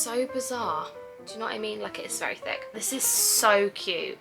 so bizarre. Do you know what I mean? Like, it is very thick. This is so cute.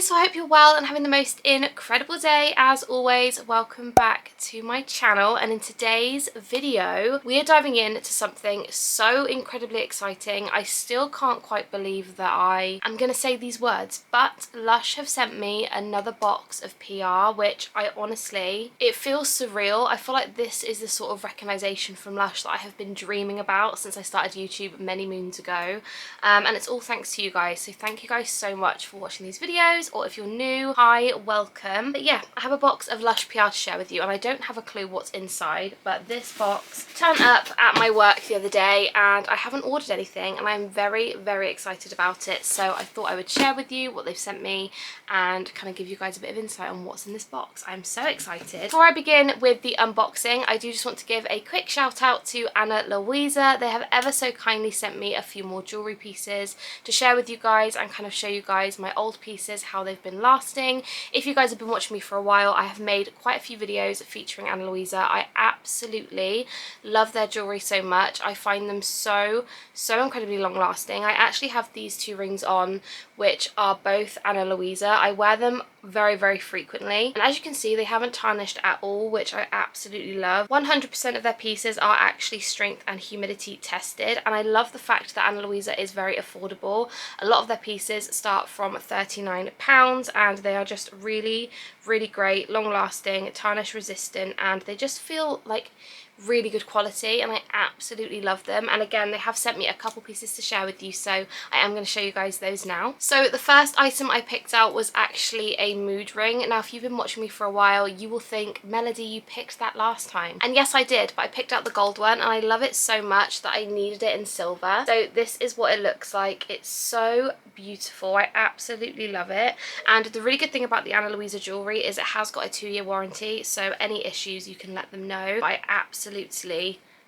So I hope you're well and having the most incredible day. As always, welcome back to my channel, and in today's video we are diving into something so incredibly exciting. I still can't quite believe that I am going to say these words, but Lush have sent me another box of PR, which I honestly, it feels surreal. I feel like this is the sort of recognition from Lush that I have been dreaming about since I started YouTube many moons ago, and it's all thanks to you guys. So thank you guys so much for watching these videos, or if you're new, hi, welcome. But yeah, I have a box of Lush PR to share with you, and I don't have a clue what's inside, but this box turned up at my work the other day and I haven't ordered anything, and I'm very, very excited about it. So I thought I would share with you what they've sent me and kind of give you guys a bit of insight on what's in this box. I'm so excited. Before I begin with the unboxing, I do just want to give a quick shout out to Ana Luisa. They have ever so kindly sent me a few more jewellery pieces to share with you guys and kind of show you guys my old pieces, how they've been lasting. If you guys have been watching me for a while, I have made quite a few videos featuring Ana Luisa. I absolutely love their jewellery so much. I find them so incredibly long lasting. I actually have these two rings on, which are both Ana Luisa. I wear them very, very frequently, and as you can see, they haven't tarnished at all, which I absolutely love. 100% of their pieces are actually strength and humidity tested, and I love the fact that Ana Luisa is very affordable. A lot of their pieces start from £39, and they are just really, really great, long lasting, tarnish resistant, and they just feel like really good quality, and I absolutely love them. And again, they have sent me a couple pieces to share with you, so I am going to show you guys those now. So the first item I picked out was actually a mood ring. Now, if you've been watching me for a while, you will think, Melody, you picked that last time. And yes, I did, but I picked out the gold one, and I love it so much that I needed it in silver. So this is what it looks like. It's so beautiful. I absolutely love it. And the really good thing about the Ana Luisa jewellery is it has got a 2-year warranty, so any issues you can let them know. I absolutely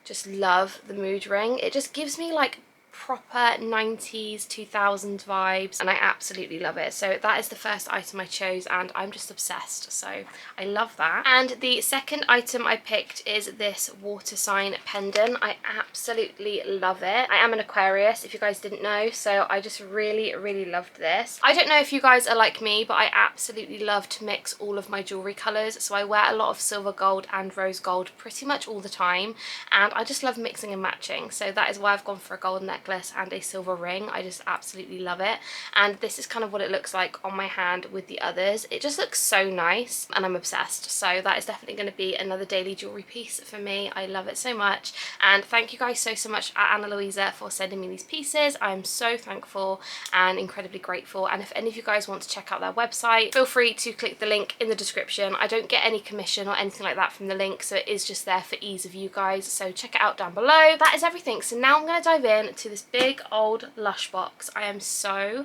just love the mood ring. It just gives me like proper 90s 2000 vibes, and I absolutely love it. So that is the first item I chose, and I'm just obsessed, so I love that. And the second item I picked is this water sign pendant. I absolutely love it. I am an Aquarius, if you guys didn't know, so I just really, really loved this. I don't know if you guys are like me, but I absolutely love to mix all of my jewellery colours, so I wear a lot of silver gold and rose gold pretty much all the time, and I just love mixing and matching. So that is why I've gone for a gold necklace and a silver ring. I just absolutely love it, and this is kind of what it looks like on my hand with the others. It just looks so nice, and I'm obsessed. So that is definitely going to be another daily jewellery piece for me. I love it so much, and thank you guys so much at Ana Luisa for sending me these pieces. I'm so thankful and incredibly grateful, and if any of you guys want to check out their website, feel free to click the link in the description. I don't get any commission or anything like that from the link, so it is just there for ease of you guys, so check it out down below. That is everything. So now I'm going to dive in to this big old Lush box. I am so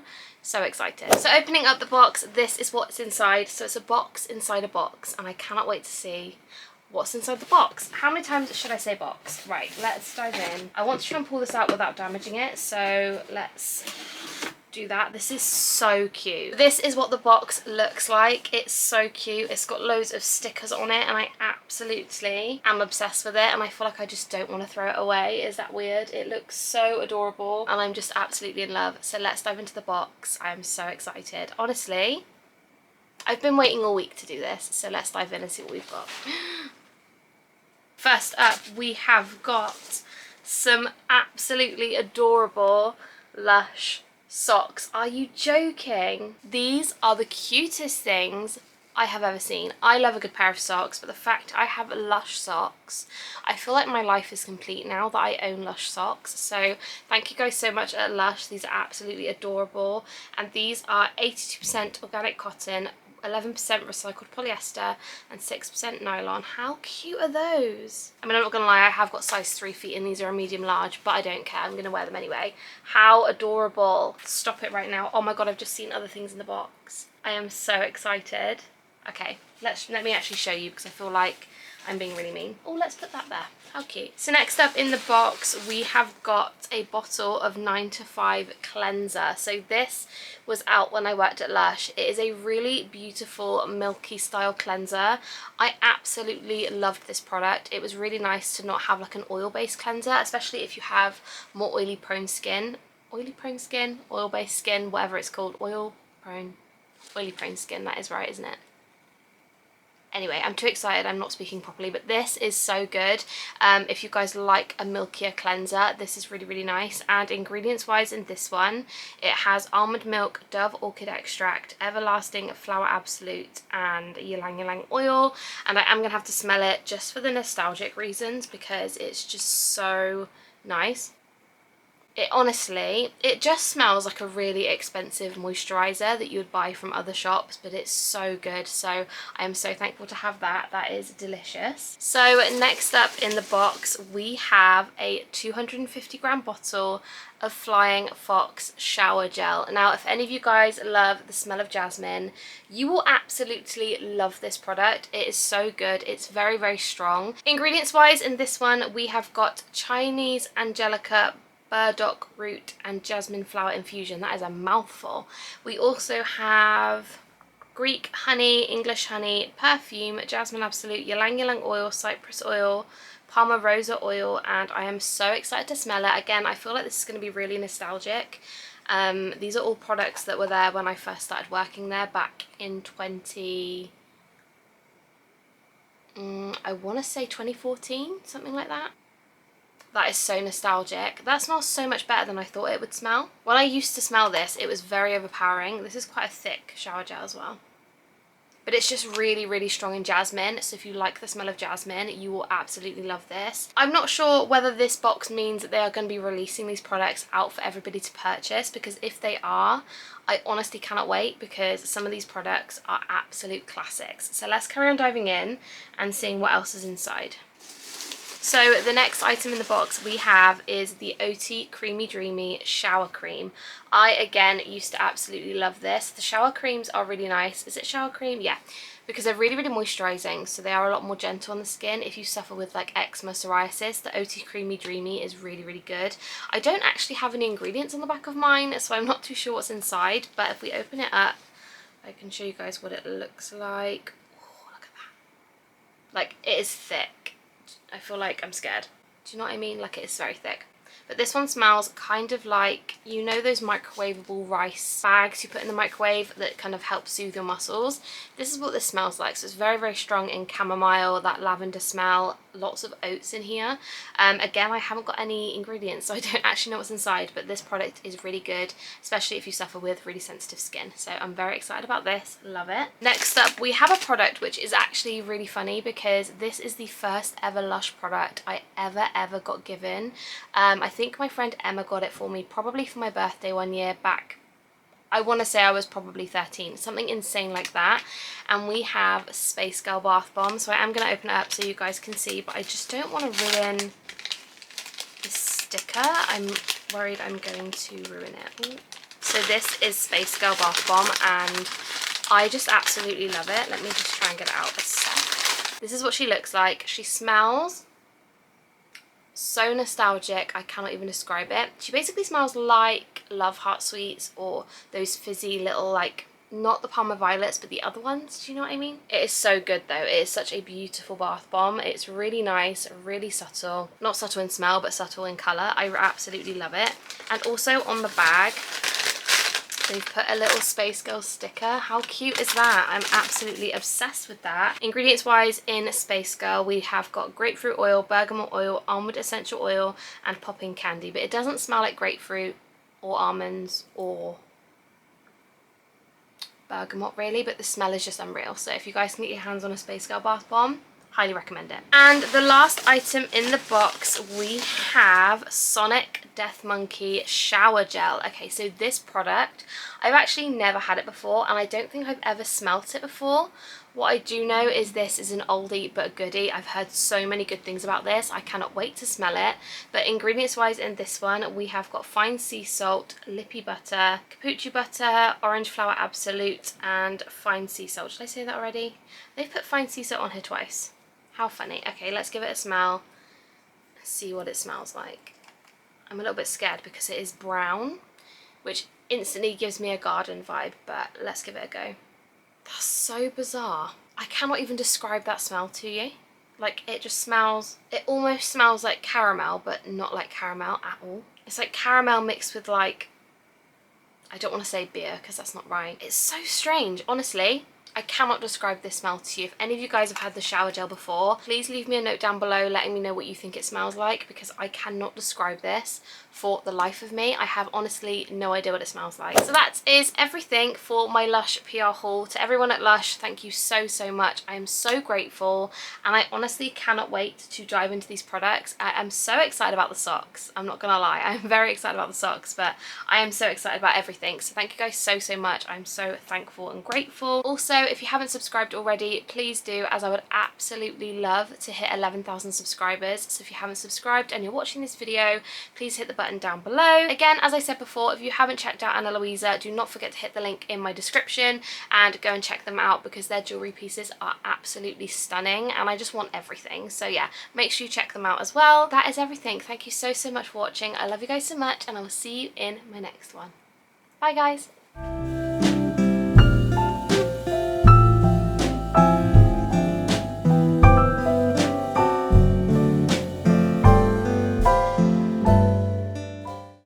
excited. So opening up the box, this is what's inside. So it's a box inside a box, and I cannot wait to see what's inside the box. How many times should I say box? Right, let's dive in. I want to try and pull this out without damaging it, so let's do that. This is so cute. This is what the box looks like. It's so cute. It's got loads of stickers on it, and I absolutely am obsessed with it, and I feel like I just don't want to throw it away. Is that weird? It looks so adorable, and I'm just absolutely in love. So let's dive into the box. I'm so excited. Honestly, I've been waiting all week to do this, so let's dive in and see what we've got. First up, we have got some absolutely adorable Lush socks. Are you joking? These are the cutest things I have ever seen. I love a good pair of socks, but the fact I have Lush socks, I feel like my life is complete now that I own Lush socks. So thank you guys so much at Lush. These are absolutely adorable, and these are 82% organic cotton, 11% recycled polyester and 6% nylon. How cute are those? I mean, I'm not gonna lie, I have got size 3 feet and these are a medium large, but I don't care, I'm gonna wear them anyway. How adorable. Stop it right now. Oh my god, I've just seen other things in the box. I am so excited. Okay, let me actually show you because I feel like I'm being really mean. Oh, let's put that there. How cute. So next up in the box, we have got a bottle of 9 to 5 cleanser. So this was out when I worked at Lush. It is a really beautiful milky style cleanser. I absolutely loved this product. It was really nice to not have like an oil-based cleanser, especially if you have more oily prone skin. Oily prone skin, oil-based skin, whatever it's called. Oily prone skin, that is right, isn't it? Anyway, I'm too excited, I'm not speaking properly, but this is so good. If you guys like a milkier cleanser, this is really, really nice. And ingredients wise in this one, it has almond milk, dove orchid extract, everlasting flower absolute, and ylang ylang oil. And I am going to have to smell it just for the nostalgic reasons because it's just so nice. It honestly, it just smells like a really expensive moisturiser that you would buy from other shops, but it's so good. So I am so thankful to have that. That is delicious. So next up in the box, we have a 250 g bottle of Flying Fox shower gel. Now, if any of you guys love the smell of jasmine, you will absolutely love this product. It is so good. It's very, very strong. Ingredients wise in this one, we have got Chinese Angelica burdock root and jasmine flower infusion. That is a mouthful. We also have Greek honey, English honey, perfume, jasmine absolute, ylang ylang oil, cypress oil, Palma rosa oil, and I am so excited to smell it. Again, I feel like this is going to be really nostalgic. These are all products that were there when I first started working there back in I want to say 2014, something like that. That is so nostalgic. That smells so much better than I thought it would smell. When I used to smell this, it was very overpowering. This is quite a thick shower gel as well. But it's just really, really strong in jasmine. So if you like the smell of jasmine, you will absolutely love this. I'm not sure whether this box means that they are going to be releasing these products out for everybody to purchase, because if they are, I honestly cannot wait because some of these products are absolute classics. So let's carry on diving in and seeing what else is inside. So the next item in the box we have is the OT Creamy Dreamy Shower Cream. I, again, used to absolutely love this. The shower creams are really nice. Is it shower cream? Yeah. Because they're really, really moisturising, so they are a lot more gentle on the skin. If you suffer with like eczema, psoriasis, the OT Creamy Dreamy is really, really good. I don't actually have any ingredients on the back of mine, so I'm not too sure what's inside. But if we open it up, I can show you guys what it looks like. Oh, look at that. Like, it is thick. I feel like I'm scared. Do you know what I mean? Like, it is very thick. But this one smells kind of like, you know those microwavable rice bags you put in the microwave that kind of help soothe your muscles? This is what this smells like. So it's very, very strong in chamomile, that lavender smell, lots of oats in here. Again, I haven't got any ingredients, so I don't actually know what's inside, but this product is really good, especially if you suffer with really sensitive skin. So I'm very excited about this. Love it. Next up, we have a product which is actually really funny because this is the first ever Lush product I ever got given. I think my friend Emma got it for me probably for my birthday one year back. I want to say I was probably 13, something insane like that. And we have Space Girl Bath Bomb. So I am going to open it up so you guys can see, but I just don't want to ruin the sticker. I'm worried I'm going to ruin it. Ooh. So this is Space Girl Bath Bomb and I just absolutely love it. Let me just try and get it out a sec. This is what she looks like. She smells so nostalgic, I cannot even describe it. She basically smells like Love Heart Sweets or those fizzy little, like, not the Palmer Violets but the other ones, do you know what I mean? It is so good though. It is such a beautiful bath bomb. It's really nice, really subtle, not subtle in smell but subtle in colour. I absolutely love it. And also on the bag they've put a little Space Girl sticker. How cute is that? I'm absolutely obsessed with that. Ingredients wise in Space Girl, we have got grapefruit oil, bergamot oil, almond essential oil, and popping candy. But it doesn't smell like grapefruit or almonds or bergamot really, but the smell is just unreal. So if you guys can get your hands on a Space Girl bath bomb, highly recommend it. And the last item in the box, we have Sonic Death Monkey Shower Gel. Okay, so this product, I've actually never had it before and I don't think I've ever smelt it before. What I do know is this is an oldie but a goodie. I've heard so many good things about this. I cannot wait to smell it. But ingredients wise in this one, we have got fine sea salt, lippy butter, capucci butter, orange flower absolute, and fine sea salt. Did I say that already? They've put fine sea salt on here twice. How funny. Okay, let's give it a smell. See what it smells like. I'm a little bit scared because it is brown, which instantly gives me a garden vibe, but let's give it a go. That's so bizarre. I cannot even describe that smell to you. Like, it just smells, it almost smells like caramel, but not like caramel at all. It's like caramel mixed with, like, I don't want to say beer because that's not right. It's so strange, honestly. I cannot describe this smell to you. If any of you guys have had the shower gel before, please leave me a note down below letting me know what you think it smells like, because I cannot describe this for the life of me. I have honestly no idea what it smells like. So that is everything for my Lush PR haul. To everyone at Lush, thank you so, so much. I am so grateful, and I honestly cannot wait to dive into these products. I am so excited about the socks. I'm not gonna lie, I'm very excited about the socks, but I am so excited about everything. So thank you guys so, so much. I'm so thankful and grateful. Also, if you haven't subscribed already, please do, as I would absolutely love to hit 11,000 subscribers. So if you haven't subscribed and you're watching this video, please hit the button down below. Again, as I said before, if you haven't checked out Ana Luisa, do not forget to hit the link in my description and go and check them out, because their jewellery pieces are absolutely stunning and I just want everything. So yeah, make sure you check them out as well. That is everything. Thank you so, so much for watching. I love you guys so much, and I will see you in my next one. Bye guys.